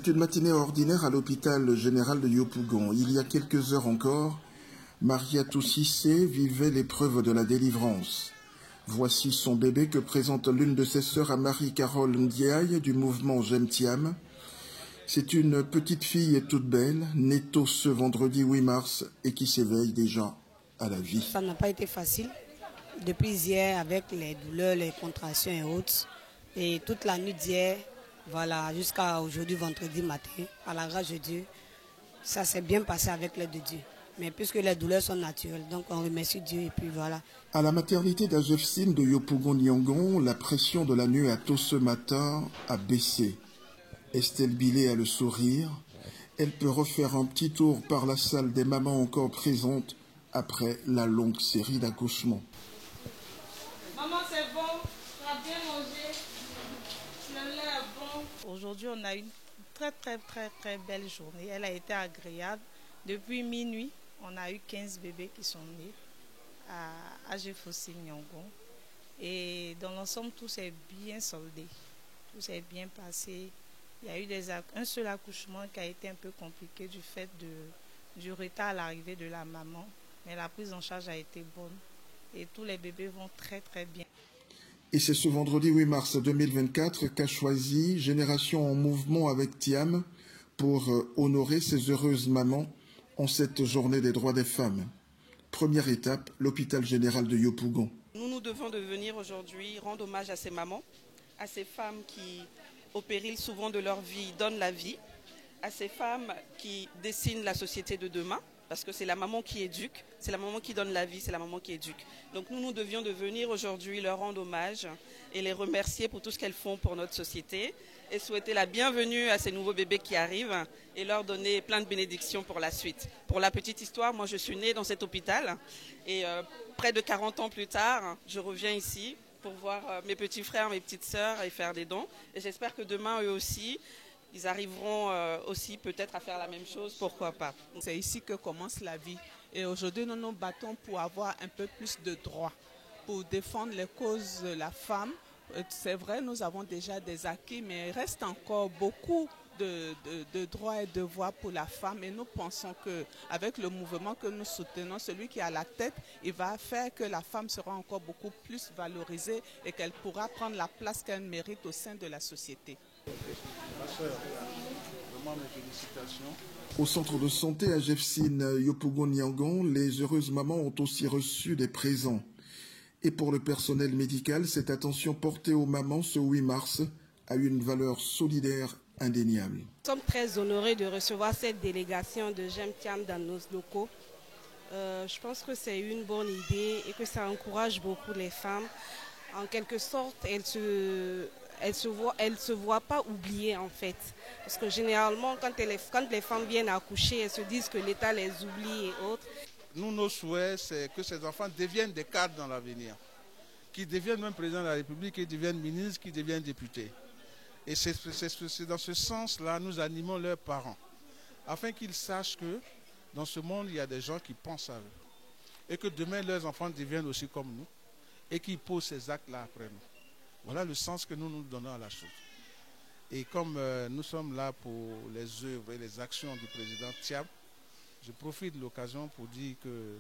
C'est une matinée ordinaire à l'hôpital général de Yopougon. Il y a quelques heures encore, Mariatou Cissé vivait l'épreuve de la délivrance. Voici son bébé que présente l'une de ses sœurs à Marie-Carole Ndiaye du mouvement J'aime Thiam. C'est une petite fille toute belle, née tôt ce vendredi 8 mars et qui s'éveille déjà à la vie. Ça n'a pas été facile. Depuis hier, avec les douleurs, les contractions et autres, et toute la nuit d'hier, voilà, jusqu'à aujourd'hui, vendredi matin, à la grâce de Dieu, ça s'est bien passé avec l'aide de Dieu. Mais puisque les douleurs sont naturelles, donc on remercie Dieu et puis voilà. À la maternité d'Ajefsine de Yopougon-Niangon, la pression de la nuit à tôt ce matin a baissé. Estelle Billet a le sourire. Elle peut refaire un petit tour par la salle des mamans encore présentes après la longue série d'accouchements. Maman, c'est bon, tu as bien mangé, le lait est bon. Aujourd'hui, on a une très belle journée. Elle a été agréable. Depuis minuit, on a eu 15 bébés qui sont nés à Ajefsine-Niangon. Et dans l'ensemble, tout s'est bien soldé. Tout s'est bien passé. Il y a eu un seul accouchement qui a été un peu compliqué du fait du retard à l'arrivée de la maman. Mais la prise en charge a été bonne. Et tous les bébés vont très bien. Et c'est ce vendredi 8 mars 2024 qu'a choisi Génération en Mouvement avec Thiam pour honorer ces heureuses mamans en cette journée des droits des femmes. Première étape, l'hôpital général de Yopougon. Nous devons de venir aujourd'hui rendre hommage à ces mamans, à ces femmes qui, au péril souvent de leur vie, donnent la vie, à ces femmes qui dessinent la société de demain. Parce que c'est la maman qui éduque, c'est la maman qui donne la vie, c'est la maman qui éduque. Donc nous devions de venir aujourd'hui leur rendre hommage et les remercier pour tout ce qu'elles font pour notre société et souhaiter la bienvenue à ces nouveaux bébés qui arrivent et leur donner plein de bénédictions pour la suite. Pour la petite histoire, moi je suis née dans cet hôpital et près de 40 ans plus tard, je reviens ici pour voir mes petits frères, mes petites sœurs et faire des dons. Et j'espère que demain, eux aussi, ils arriveront aussi peut-être à faire la même chose, pourquoi pas. C'est ici que commence la vie. Et aujourd'hui, nous nous battons pour avoir un peu plus de droits, pour défendre les causes de la femme. C'est vrai, nous avons déjà des acquis, mais il reste encore beaucoup de droits et de devoirs pour la femme. Et nous pensons qu'avec le mouvement que nous soutenons, celui qui est à la tête, il va faire que la femme sera encore beaucoup plus valorisée et qu'elle pourra prendre la place qu'elle mérite au sein de la société. Vraiment mes félicitations. Au centre de santé Ajefsine Yopougon-Niangon, les heureuses mamans ont aussi reçu des présents. Et pour le personnel médical, cette attention portée aux mamans ce 8 mars a une valeur solidaire indéniable. Nous sommes très honorés de recevoir cette délégation de J'aime Thiam dans nos locaux. Je pense que c'est une bonne idée et que ça encourage beaucoup les femmes. En quelque sorte, elles se voient pas oubliées en fait. Parce que généralement, quand les femmes viennent accoucher, elles se disent que l'État les oublie et autres. Nous, nos souhaits, c'est que ces enfants deviennent des cadres dans l'avenir, qui deviennent même présidents de la République, qui deviennent ministres, qui deviennent députés. Et c'est dans ce sens-là, nous animons leurs parents, afin qu'ils sachent que dans ce monde, il y a des gens qui pensent à eux. Et que demain, leurs enfants deviennent aussi comme nous, et qu'ils posent ces actes-là après nous. Voilà le sens que nous donnons à la chose. Et comme nous sommes là pour les œuvres et les actions du président Thiam, je profite de l'occasion pour dire que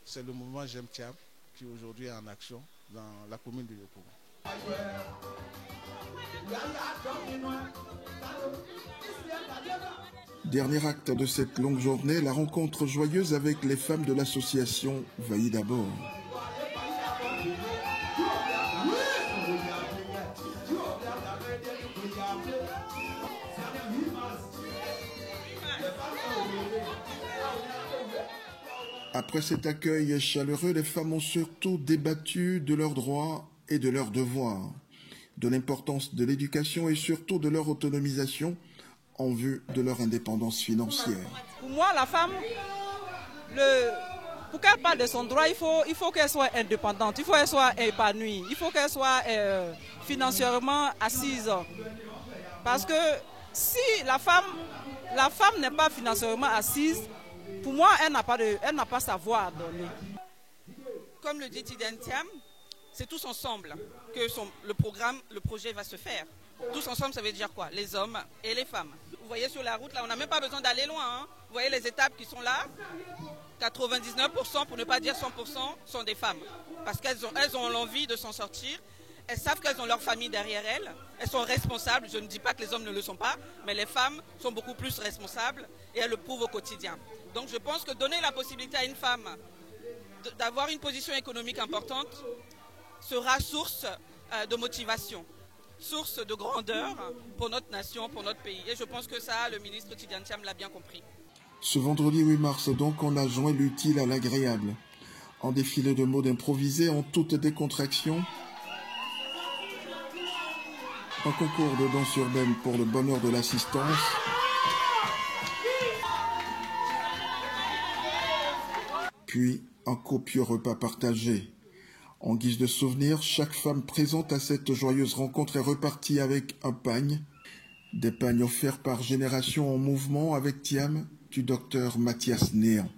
c'est le mouvement J'aime Thiam qui aujourd'hui est en action dans la commune de Yopougon. Dernier acte de cette longue journée, la rencontre joyeuse avec les femmes de l'association Vailly d'abord. Après cet accueil chaleureux, les femmes ont surtout débattu de leurs droits et de leurs devoirs, de l'importance de l'éducation et surtout de leur autonomisation en vue de leur indépendance financière. Pour moi, la femme, pour qu'elle parle de son droit, il faut qu'elle soit indépendante, il faut qu'elle soit épanouie, il faut qu'elle soit financièrement assise. Parce que si la femme n'est pas financièrement assise, pour moi, elle n'a pas savoir à donner. Comme le dit Tidjane Thiam, c'est tous ensemble que le projet va se faire. Tous ensemble, ça veut dire quoi? Les hommes et les femmes. voyez sur la route, là, on n'a même pas besoin d'aller loin. Hein. Vous voyez les étapes qui sont là. 99%, pour ne pas dire 100%, sont des femmes. Parce qu'elles ont l'envie de s'en sortir. Elles savent qu'elles ont leur famille derrière elles. Elles sont responsables. Je ne dis pas que les hommes ne le sont pas, mais les femmes sont beaucoup plus responsables et elles le prouvent au quotidien. Donc je pense que donner la possibilité à une femme d'avoir une position économique importante sera source de motivation, source de grandeur pour notre nation, pour notre pays. Et je pense que ça, le ministre Tidjane Thiam l'a bien compris. Ce vendredi 8 mars, donc, on a joint l'utile à l'agréable. En défilé de modes improvisés en toute décontraction, un concours de danse urbaine pour le bonheur de l'assistance, puis un copieux repas partagé. En guise de souvenir, chaque femme présente à cette joyeuse rencontre est repartie avec un pagne, des pagnes offerts par Génération en Mouvement avec Thiam du docteur Mathias Néant.